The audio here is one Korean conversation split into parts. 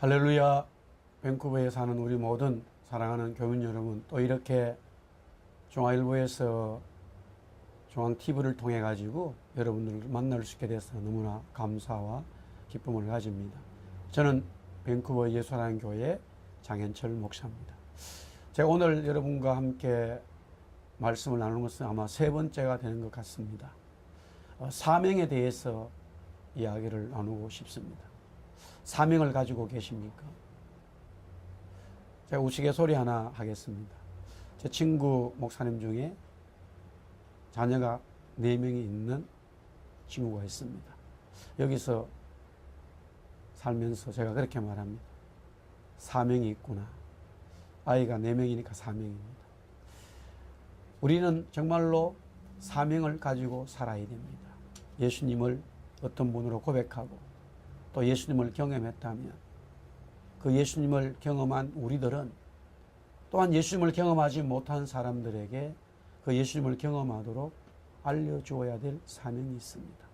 할렐루야. 밴쿠버에 사는 우리 모든 사랑하는 교민 여러분, 또 이렇게 중앙일보에서 중앙TV를 통해 가지고 여러분들을 만날 수 있게 돼서 너무나 감사와 기쁨을 가집니다. 저는 밴쿠버 예수라는 교회 장현철 목사입니다. 제가 오늘 여러분과 함께 말씀을 나누는 것은 아마 세 번째가 되는 것 같습니다. 사명에 대해서 이야기를 나누고 싶습니다. 사명을 가지고 계십니까? 제가 우스갯소리 하나 하겠습니다. 제 친구 목사님 중에 자녀가 4명이 있는 친구가 있습니다. 여기서 살면서 제가 그렇게 말합니다. 사명이 있구나. 아이가 4명이니까 사명입니다. 우리는 정말로 사명을 가지고 살아야 됩니다. 예수님을 어떤 분으로 고백하고 또 예수님을 경험했다면 그 예수님을 경험한 우리들은 또한 예수님을 경험하지 못한 사람들에게 그 예수님을 경험하도록 알려주어야 될 사명이 있습니다.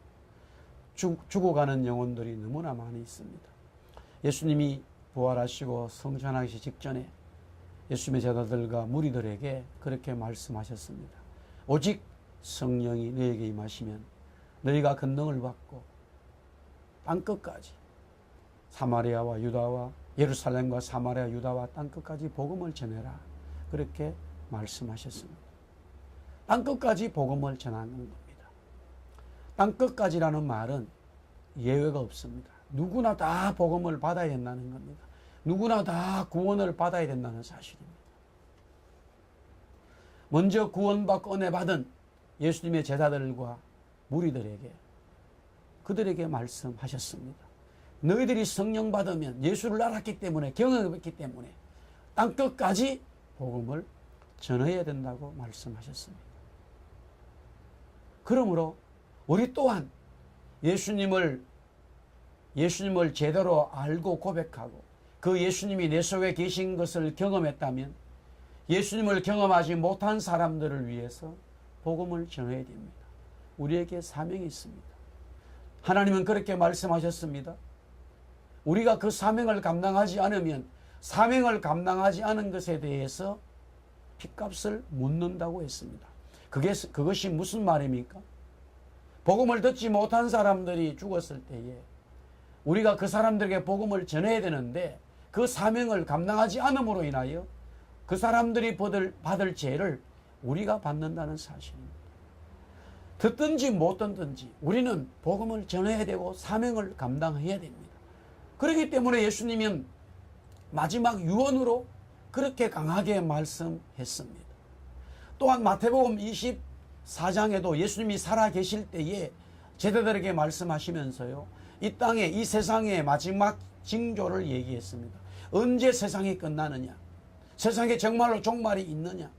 죽어가는 영혼들이 너무나 많이 있습니다. 예수님이 부활하시고 성천하시기 직전에 예수님의 제자들과 무리들에게 그렇게 말씀하셨습니다. 오직 성령이 너에게 임하시면 너희가 권능을 받고 땅끝까지 사마리아와 유다와 예루살렘과 사마리아 유다와 땅끝까지 복음을 전해라. 그렇게 말씀하셨습니다. 땅끝까지 복음을 전하는 겁니다. 땅끝까지라는 말은 예외가 없습니다. 누구나 다 복음을 받아야 된다는 겁니다. 누구나 다 구원을 받아야 된다는 사실입니다. 먼저 구원받고 은혜 받은 예수님의 제자들과 무리들에게 그들에게 말씀하셨습니다. 너희들이 성령 받으면 예수를 알았기 때문에 경험했기 때문에 땅끝까지 복음을 전해야 된다고 말씀하셨습니다. 그러므로 우리 또한 예수님을 제대로 알고 고백하고 그 예수님이 내 속에 계신 것을 경험했다면 예수님을 경험하지 못한 사람들을 위해서 복음을 전해야 됩니다. 우리에게 사명이 있습니다. 하나님은 그렇게 말씀하셨습니다. 우리가 그 사명을 감당하지 않으면 사명을 감당하지 않은 것에 대해서 핏값을 묻는다고 했습니다. 그것이 무슨 말입니까? 복음을 듣지 못한 사람들이 죽었을 때에 우리가 그 사람들에게 복음을 전해야 되는데 그 사명을 감당하지 않음으로 인하여 그 사람들이 받을 죄를 우리가 받는다는 사실입니다. 듣든지 못 듣든지 우리는 복음을 전해야 되고 사명을 감당해야 됩니다. 그렇기 때문에 예수님은 마지막 유언으로 그렇게 강하게 말씀했습니다. 또한 마태복음 24장에도 예수님이 살아계실 때에 제자들에게 말씀하시면서요, 이 땅에 이 세상의 마지막 징조를 얘기했습니다. 언제 세상이 끝나느냐? 세상에 정말로 종말이 있느냐?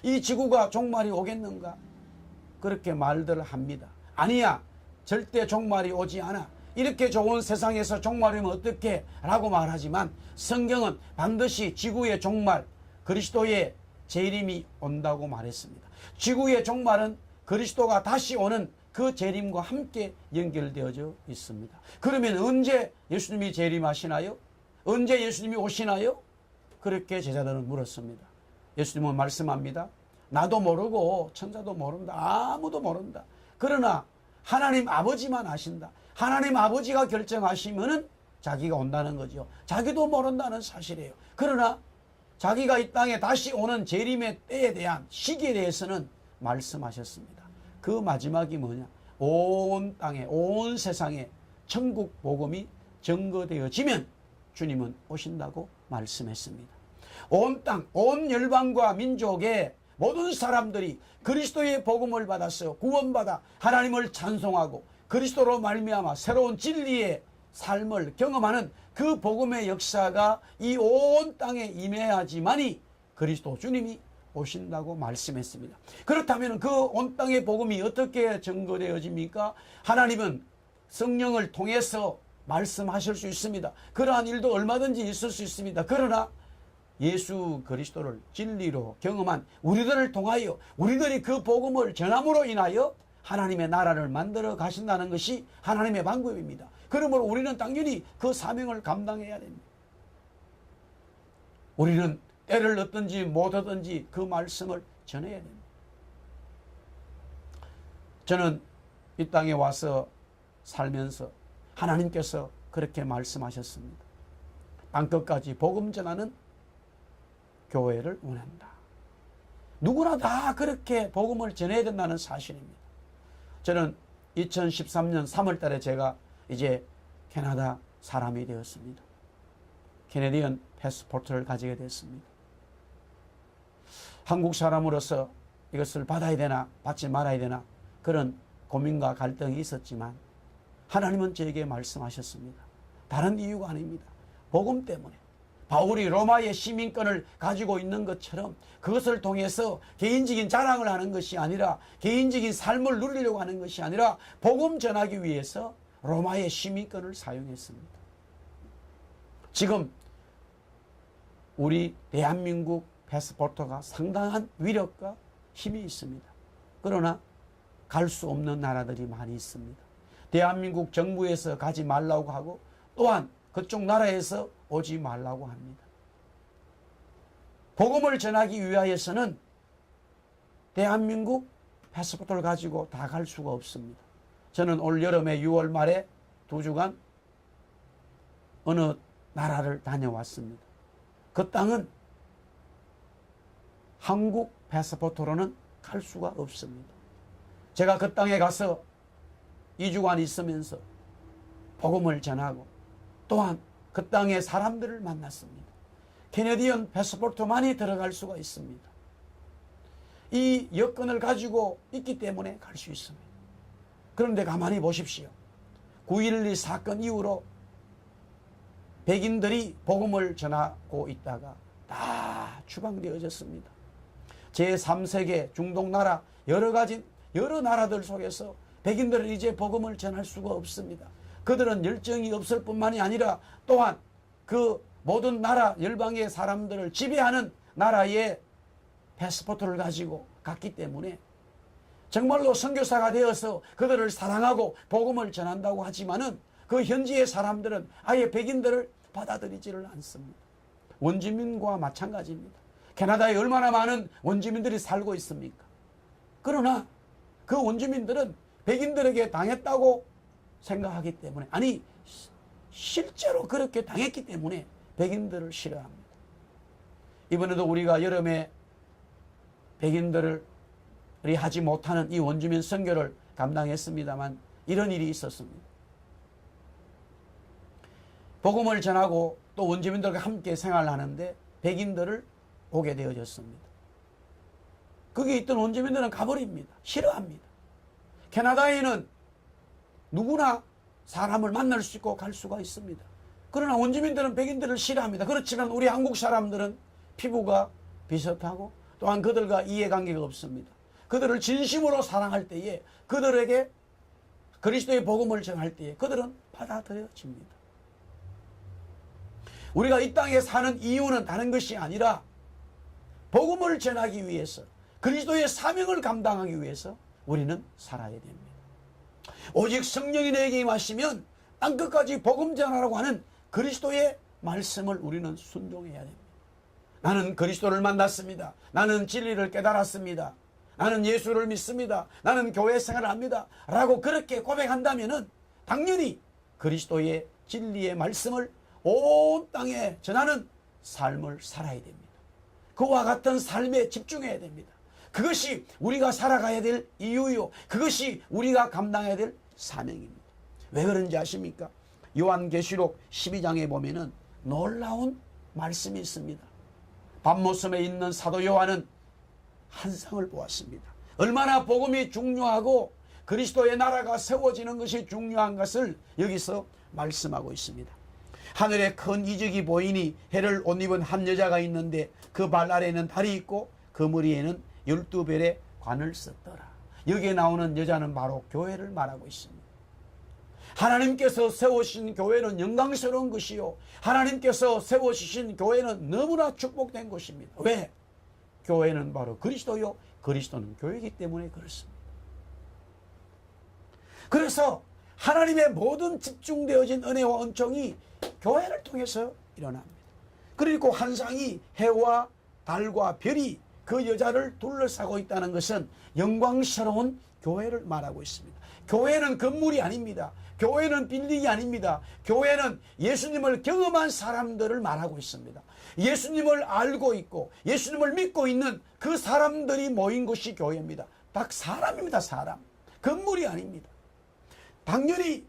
이 지구가 종말이 오겠는가? 그렇게 말들을 합니다. 아니야, 절대 종말이 오지 않아. 이렇게 좋은 세상에서 종말이면 어떡해? 라고 말하지만 성경은 반드시 지구의 종말, 그리스도의 재림이 온다고 말했습니다. 지구의 종말은 그리스도가 다시 오는 그 재림과 함께 연결되어져 있습니다. 그러면 언제 예수님이 재림하시나요? 언제 예수님이 오시나요? 그렇게 제자들은 물었습니다. 예수님은 말씀합니다. 나도 모르고 천사도 모른다. 아무도 모른다. 그러나 하나님 아버지만 아신다. 하나님 아버지가 결정하시면은 자기가 온다는 거죠. 자기도 모른다는 사실이에요. 그러나 자기가 이 땅에 다시 오는 재림의 때에 대한 시기에 대해서는 말씀하셨습니다. 그 마지막이 뭐냐? 온 땅에, 온 세상에 천국 복음이 증거되어지면 주님은 오신다고 말씀했습니다. 온 땅, 온 열방과 민족의 모든 사람들이 그리스도의 복음을 받았어요. 구원받아 하나님을 찬송하고 그리스도로 말미암아 새로운 진리의 삶을 경험하는 그 복음의 역사가 이 온 땅에 임해야지만이 그리스도 주님이 오신다고 말씀했습니다. 그렇다면 그 온 땅의 복음이 어떻게 증거되어집니까? 하나님은 성령을 통해서 말씀하실 수 있습니다. 그러한 일도 얼마든지 있을 수 있습니다. 그러나 예수 그리스도를 진리로 경험한 우리들을 통하여 우리들이 그 복음을 전함으로 인하여 하나님의 나라를 만들어 가신다는 것이 하나님의 방법입니다. 그러므로 우리는 당연히 그 사명을 감당해야 됩니다. 우리는 때를 얻든지 못 얻든지 그 말씀을 전해야 됩니다. 저는 이 땅에 와서 살면서 하나님께서 그렇게 말씀하셨습니다. 땅끝까지 복음 전하는 교회를 원한다. 누구나 다 그렇게 복음을 전해야 된다는 사실입니다. 저는 2013년 3월 달에 제가 이제 캐나다 사람이 되었습니다. 캐네디언 패스포트를 가지게 됐습니다. 한국 사람으로서 이것을 받아야 되나 받지 말아야 되나 그런 고민과 갈등이 있었지만 하나님은 저에게 말씀하셨습니다. 다른 이유가 아닙니다. 복음 때문에. 바울이 로마의 시민권을 가지고 있는 것처럼 그것을 통해서 개인적인 자랑을 하는 것이 아니라 개인적인 삶을 누리려고 하는 것이 아니라 복음 전하기 위해서 로마의 시민권을 사용했습니다. 지금 우리 대한민국 패스포트가 상당한 위력과 힘이 있습니다. 그러나 갈 수 없는 나라들이 많이 있습니다. 대한민국 정부에서 가지 말라고 하고 또한 그쪽 나라에서 오지 말라고 합니다. 복음을 전하기 위하여서는 대한민국 패스포트를 가지고 다 갈 수가 없습니다. 저는 올 여름에 6월 말에 2주간 어느 나라를 다녀왔습니다. 그 땅은 한국 패스포트로는 갈 수가 없습니다. 제가 그 땅에 가서 2주간 있으면서 복음을 전하고 또한 그 땅의 사람들을 만났습니다. 캐네디언 패스포트만이 들어갈 수가 있습니다. 이 여건을 가지고 있기 때문에 갈 수 있습니다. 그런데 가만히 보십시오. 9.12 사건 이후로 백인들이 복음을 전하고 있다가 다 추방되어졌습니다. 제3세계 중동 나라 여러 나라들 속에서 백인들은 이제 복음을 전할 수가 없습니다. 그들은 열정이 없을 뿐만이 아니라 또한 그 모든 나라 열방의 사람들을 지배하는 나라의 패스포트를 가지고 갔기 때문에 정말로 선교사가 되어서 그들을 사랑하고 복음을 전한다고 하지만은 그 현지의 사람들은 아예 백인들을 받아들이지를 않습니다. 원주민과 마찬가지입니다. 캐나다에 얼마나 많은 원주민들이 살고 있습니까? 그러나 그 원주민들은 백인들에게 당했다고 생각하기 때문에 아니 실제로 그렇게 당했기 때문에 백인들을 싫어합니다. 이번에도 우리가 여름에 백인들을 하지 못하는 이 원주민 선교를 감당했습니다만 이런 일이 있었습니다. 복음을 전하고 또 원주민들과 함께 생활하는데 백인들을 오게 되어졌습니다. 거기 있던 원주민들은 가버립니다. 싫어합니다. 캐나다에는 누구나 사람을 만날 수 있고 갈 수가 있습니다. 그러나 원주민들은 백인들을 싫어합니다. 그렇지만 우리 한국 사람들은 피부가 비슷하고 또한 그들과 이해관계가 없습니다. 그들을 진심으로 사랑할 때에 그들에게 그리스도의 복음을 전할 때에 그들은 받아들여집니다. 우리가 이 땅에 사는 이유는 다른 것이 아니라 복음을 전하기 위해서 그리스도의 사명을 감당하기 위해서 우리는 살아야 됩니다. 오직 성령이 내게 임하시면 땅끝까지 복음 전하라고 하는 그리스도의 말씀을 우리는 순종해야 됩니다. 나는 그리스도를 만났습니다. 나는 진리를 깨달았습니다. 나는 예수를 믿습니다. 나는 교회 생활을 합니다. 라고 그렇게 고백한다면 당연히 그리스도의 진리의 말씀을 온 땅에 전하는 삶을 살아야 됩니다. 그와 같은 삶에 집중해야 됩니다. 그것이 우리가 살아가야 될 이유요. 그것이 우리가 감당해야 될 사명입니다. 왜 그런지 아십니까? 요한계시록 12장에 보면은 놀라운 말씀이 있습니다. 밤모섬에 있는 사도 요한은 환상을 보았습니다. 얼마나 복음이 중요하고 그리스도의 나라가 세워지는 것이 중요한 것을 여기서 말씀하고 있습니다. 하늘에 큰 이적이 보이니 해를 옷 입은 한 여자가 있는데 그 발 아래에는 달이 있고 그 머리에는 12별의 관을 썼더라. 여기에 나오는 여자는 바로 교회를 말하고 있습니다. 하나님께서 세우신 교회는 영광스러운 것이요, 하나님께서 세우신 교회는 너무나 축복된 것입니다. 왜? 교회는 바로 그리스도요, 그리스도는 교회이기 때문에 그렇습니다. 그래서 하나님의 모든 집중되어진 은혜와 은총이 교회를 통해서 일어납니다. 그리고 환상이 해와 달과 별이 그 여자를 둘러싸고 있다는 것은 영광스러운 교회를 말하고 있습니다. 교회는 건물이 아닙니다. 교회는 빌딩이 아닙니다. 교회는 예수님을 경험한 사람들을 말하고 있습니다. 예수님을 알고 있고 예수님을 믿고 있는 그 사람들이 모인 곳이 교회입니다. 딱 사람입니다. 사람. 건물이 아닙니다. 당연히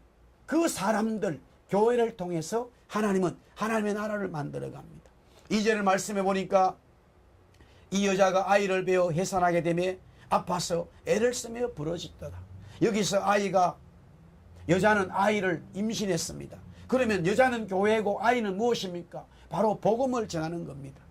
그 사람들, 교회를 통해서 하나님은 하나님의 나라를 만들어 갑니다. 2절을 말씀해 보니까 이 여자가 아이를 베어 해산하게 되며 아파서 애를 쓰며 부러지더라. 여기서 여자는 아이를 임신했습니다. 그러면 여자는 교회고 아이는 무엇입니까? 바로 복음을 전하는 겁니다.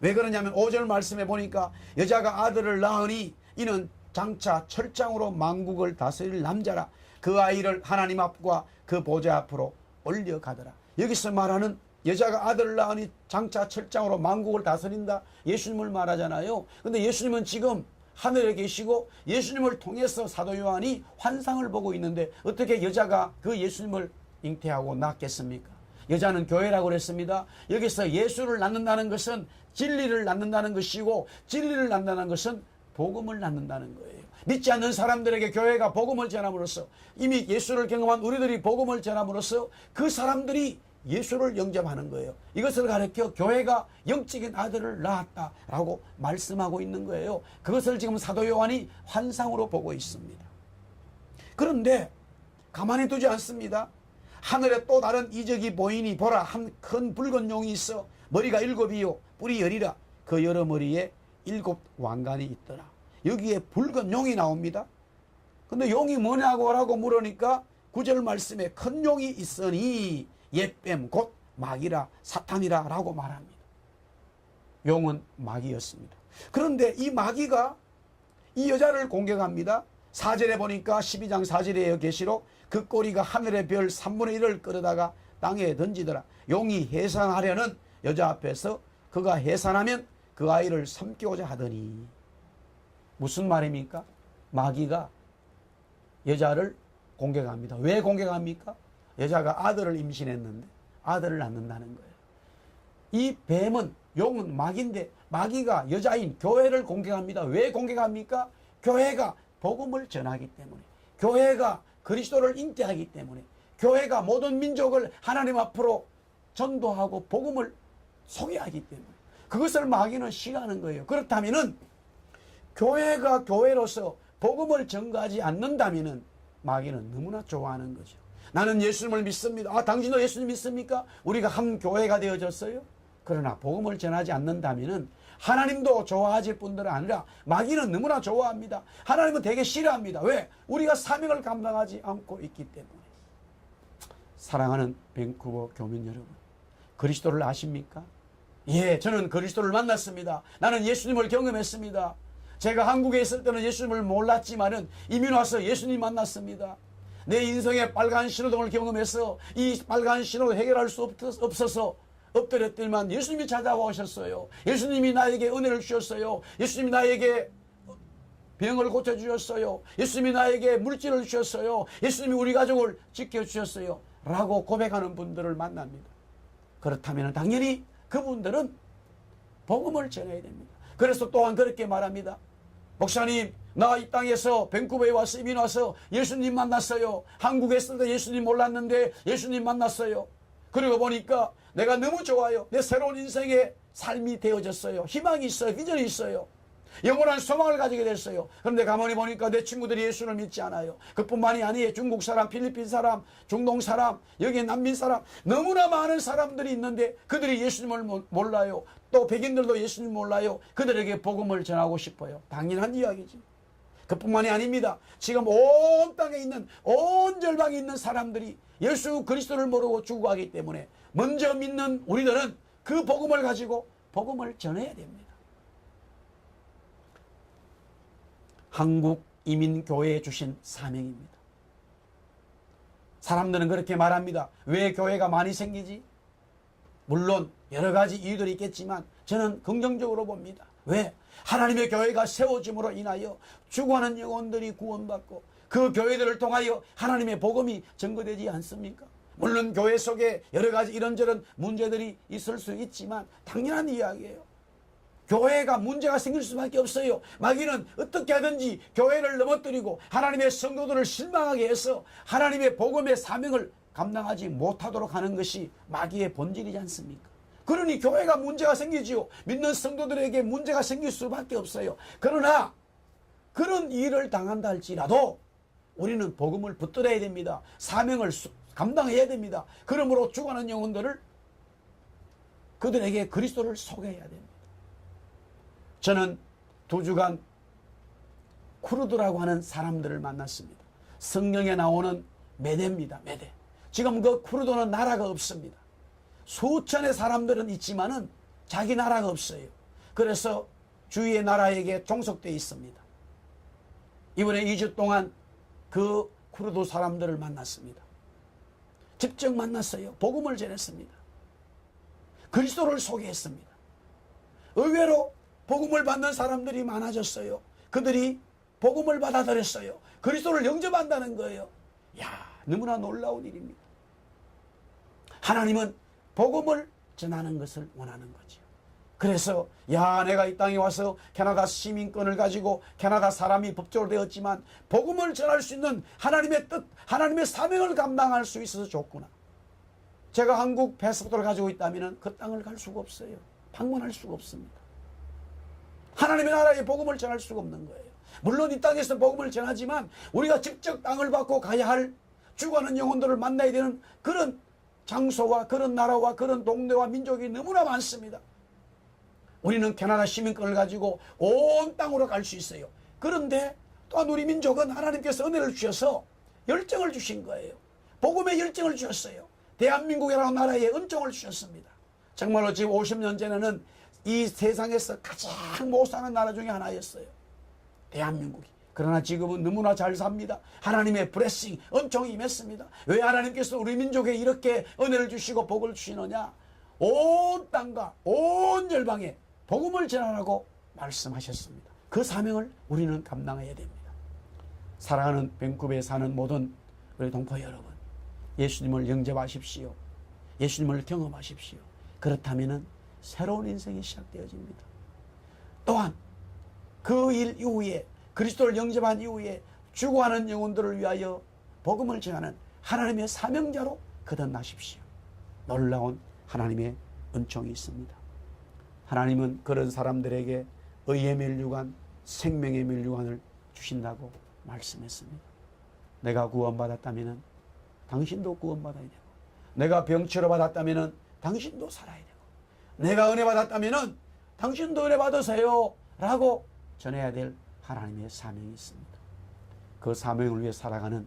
왜 그러냐면 5절 말씀해 보니까 여자가 아들을 낳으니 이는 장차 철장으로 만국을 다스릴 남자라. 그 아이를 하나님 앞과 그 보좌 앞으로 올려가더라. 여기서 말하는 여자가 아들을 낳으니 장차 철장으로 만국을 다스린다. 예수님을 말하잖아요. 근데 예수님은 지금 하늘에 계시고 예수님을 통해서 사도 요한이 환상을 보고 있는데 어떻게 여자가 그 예수님을 잉태하고 낳겠습니까? 여자는 교회라고 그랬습니다. 여기서 예수를 낳는다는 것은 진리를 낳는다는 것이고 진리를 낳는다는 것은 복음을 낳는다는 거예요. 믿지 않는 사람들에게 교회가 복음을 전함으로써 이미 예수를 경험한 우리들이 복음을 전함으로써 그 사람들이 예수를 영접하는 거예요. 이것을 가르쳐 교회가 영적인 아들을 낳았다라고 말씀하고 있는 거예요. 그것을 지금 사도 요한이 환상으로 보고 있습니다. 그런데 가만히 두지 않습니다. 하늘에 또 다른 이적이 보이니 보라, 한 큰 붉은 용이 있어 머리가 7이요 뿔이 10이라. 그 여러 머리에 7 왕관이 있더라. 여기에 붉은 용이 나옵니다. 근데 용이 뭐냐고 물으니까 9절 말씀에 큰 용이 있으니 옛뱀 곧 마귀라 사탄이라 라고 말합니다. 용은 마귀였습니다. 그런데 이 마귀가 이 여자를 공격합니다. 4절에 보니까 12장 4절에 계시록 그 꼬리가 하늘의 별 3분의 1을 끌어다가 땅에 던지더라. 용이 해산하려는 여자 앞에서 그가 해산하면 그 아이를 삼키고자 하더니. 무슨 말입니까? 마귀가 여자를 공격합니다. 왜 공격합니까? 여자가 아들을 임신했는데 아들을 낳는다는 거예요. 이 뱀은, 용은 마귀인데 마귀가 여자인 교회를 공격합니다. 왜 공격합니까? 교회가 복음을 전하기 때문에, 교회가 그리스도를 잉태하기 때문에, 교회가 모든 민족을 하나님 앞으로 전도하고 복음을 소개하기 때문에 그것을 마귀는 싫어하는 거예요. 그렇다면은 교회가 교회로서 복음을 전가하지 않는다면은 마귀는 너무나 좋아하는 거죠. 나는 예수님을 믿습니다. 아, 당신도 예수님 믿습니까? 우리가 한 교회가 되어졌어요. 그러나 복음을 전하지 않는다면은 하나님도 좋아하실 뿐들 아니라 마귀는 너무나 좋아합니다. 하나님은 되게 싫어합니다. 왜? 우리가 사명을 감당하지 않고 있기 때문에. 사랑하는 밴쿠버 교민 여러분, 그리스도를 아십니까? 예, 저는 그리스도를 만났습니다. 나는 예수님을 경험했습니다. 제가 한국에 있을 때는 예수님을 몰랐지만은 이민 와서 예수님 만났습니다. 내 인생의 빨간 신호등을 경험해서 이 빨간 신호를 해결할 수 없어서 엎드렸더니만 예수님이 찾아오셨어요. 예수님이 나에게 은혜를 주셨어요. 예수님이 나에게 병을 고쳐주셨어요. 예수님이 나에게 물질을 주셨어요. 예수님이 우리 가족을 지켜주셨어요. 라고 고백하는 분들을 만납니다. 그렇다면 당연히 그분들은 복음을 전해야 됩니다. 그래서 또한 그렇게 말합니다. 목사님, 나 이 땅에서 밴쿠버에 와서 이민 와서 예수님 만났어요. 한국에 있을 때 예수님 몰랐는데 예수님 만났어요. 그러고 보니까 내가 너무 좋아요. 내 새로운 인생의 삶이 되어졌어요. 희망이 있어요. 비전이 있어요. 영원한 소망을 가지게 됐어요. 그런데 가만히 보니까 내 친구들이 예수를 믿지 않아요. 그뿐만이 아니에요. 중국 사람, 필리핀 사람, 중동 사람, 여기 난민 사람, 너무나 많은 사람들이 있는데 그들이 예수님을 몰라요. 또 백인들도 예수님 몰라요. 그들에게 복음을 전하고 싶어요. 당연한 이야기지. 그뿐만이 아닙니다. 지금 온 땅에 있는, 온 절방에 있는 사람들이 예수 그리스도를 모르고 죽어가기 때문에 먼저 믿는 우리들은 그 복음을 가지고 복음을 전해야 됩니다. 한국 이민교회에 주신 사명입니다. 사람들은 그렇게 말합니다. 왜 교회가 많이 생기지? 물론 여러 가지 이유들이 있겠지만 저는 긍정적으로 봅니다. 왜? 하나님의 교회가 세워짐으로 인하여 죽어가는 영혼들이 구원받고 그 교회들을 통하여 하나님의 복음이 전거되지 않습니까? 물론 교회 속에 여러 가지 이런저런 문제들이 있을 수 있지만 당연한 이야기예요. 교회가 문제가 생길 수밖에 없어요. 마귀는 어떻게 하든지 교회를 넘어뜨리고 하나님의 성도들을 실망하게 해서 하나님의 복음의 사명을 감당하지 못하도록 하는 것이 마귀의 본질이지 않습니까? 그러니 교회가 문제가 생기지요. 믿는 성도들에게 문제가 생길 수밖에 없어요. 그러나 그런 일을 당한다 할지라도 우리는 복음을 붙들어야 됩니다. 사명을 감당해야 됩니다. 그러므로 죽어가는 영혼들을 그들에게 그리스도를 소개해야 됩니다. 저는 2주간 쿠르드라고 하는 사람들을 만났습니다. 성경에 나오는 메대입니다. 메대. 지금 그 쿠르드는 나라가 없습니다. 수천의 사람들은 있지만은 자기 나라가 없어요. 그래서 주위의 나라에게 종속되어 있습니다. 이번에 2주 동안 그 쿠르드 사람들을 만났습니다. 직접 만났어요. 복음을 전했습니다. 그리스도를 소개했습니다. 의외로 복음을 받는 사람들이 많아졌어요. 그들이 복음을 받아들였어요. 그리스도를 영접한다는 거예요. 야, 너무나 놀라운 일입니다. 하나님은 복음을 전하는 것을 원하는 거죠. 그래서 야, 내가 이 땅에 와서 캐나다 시민권을 가지고 캐나다 사람이 법적으로 되었지만 복음을 전할 수 있는 하나님의 뜻, 하나님의 사명을 감당할 수 있어서 좋구나. 제가 한국 패스포트를 가지고 있다면 그 땅을 갈 수가 없어요. 방문할 수가 없습니다. 하나님의 나라의 복음을 전할 수가 없는 거예요. 물론 이 땅에서 복음을 전하지만 우리가 직접 땅을 받고 가야 할 죽어가는 영혼들을 만나야 되는 그런 장소와 그런 나라와 그런 동네와 민족이 너무나 많습니다. 우리는 캐나다 시민권을 가지고 온 땅으로 갈 수 있어요. 그런데 또한 우리 민족은 하나님께서 은혜를 주셔서 열정을 주신 거예요. 복음의 열정을 주셨어요. 대한민국이라는 나라에 은총을 주셨습니다. 정말로 지금 50년 전에는 이 세상에서 가장 못 사는 나라 중에 하나였어요. 대한민국이. 그러나 지금은 너무나 잘 삽니다. 하나님의 블레싱, 은총이 임했습니다. 왜 하나님께서 우리 민족에 이렇게 은혜를 주시고 복을 주시느냐? 온 땅과 온 열방에 복음을 전하라고 말씀하셨습니다. 그 사명을 우리는 감당해야 됩니다. 사랑하는 밴쿠버에 사는 모든 우리 동포 여러분, 예수님을 영접하십시오. 예수님을 경험하십시오. 그렇다면 새로운 인생이 시작되어집니다. 또한 그 일 이후에 그리스도를 영접한 이후에 죽어가는 영혼들을 위하여 복음을 전하는 하나님의 사명자로 거듭나십시오. 놀라운 하나님의 은총이 있습니다. 하나님은 그런 사람들에게 의의 면류관, 생명의 면류관을 주신다고 말씀했습니다. 내가 구원받았다면 당신도 구원받아야 되고, 내가 병치료 받았다면 당신도 살아야 되고, 내가 은혜 받았다면 당신도 은혜 받으세요 라고 전해야 될 하나님의 사명이 있습니다. 그 사명을 위해 살아가는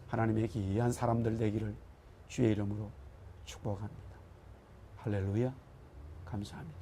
하나님의 귀한 사람들 되기를 주의 이름으로 축복합니다. 할렐루야. 감사합니다.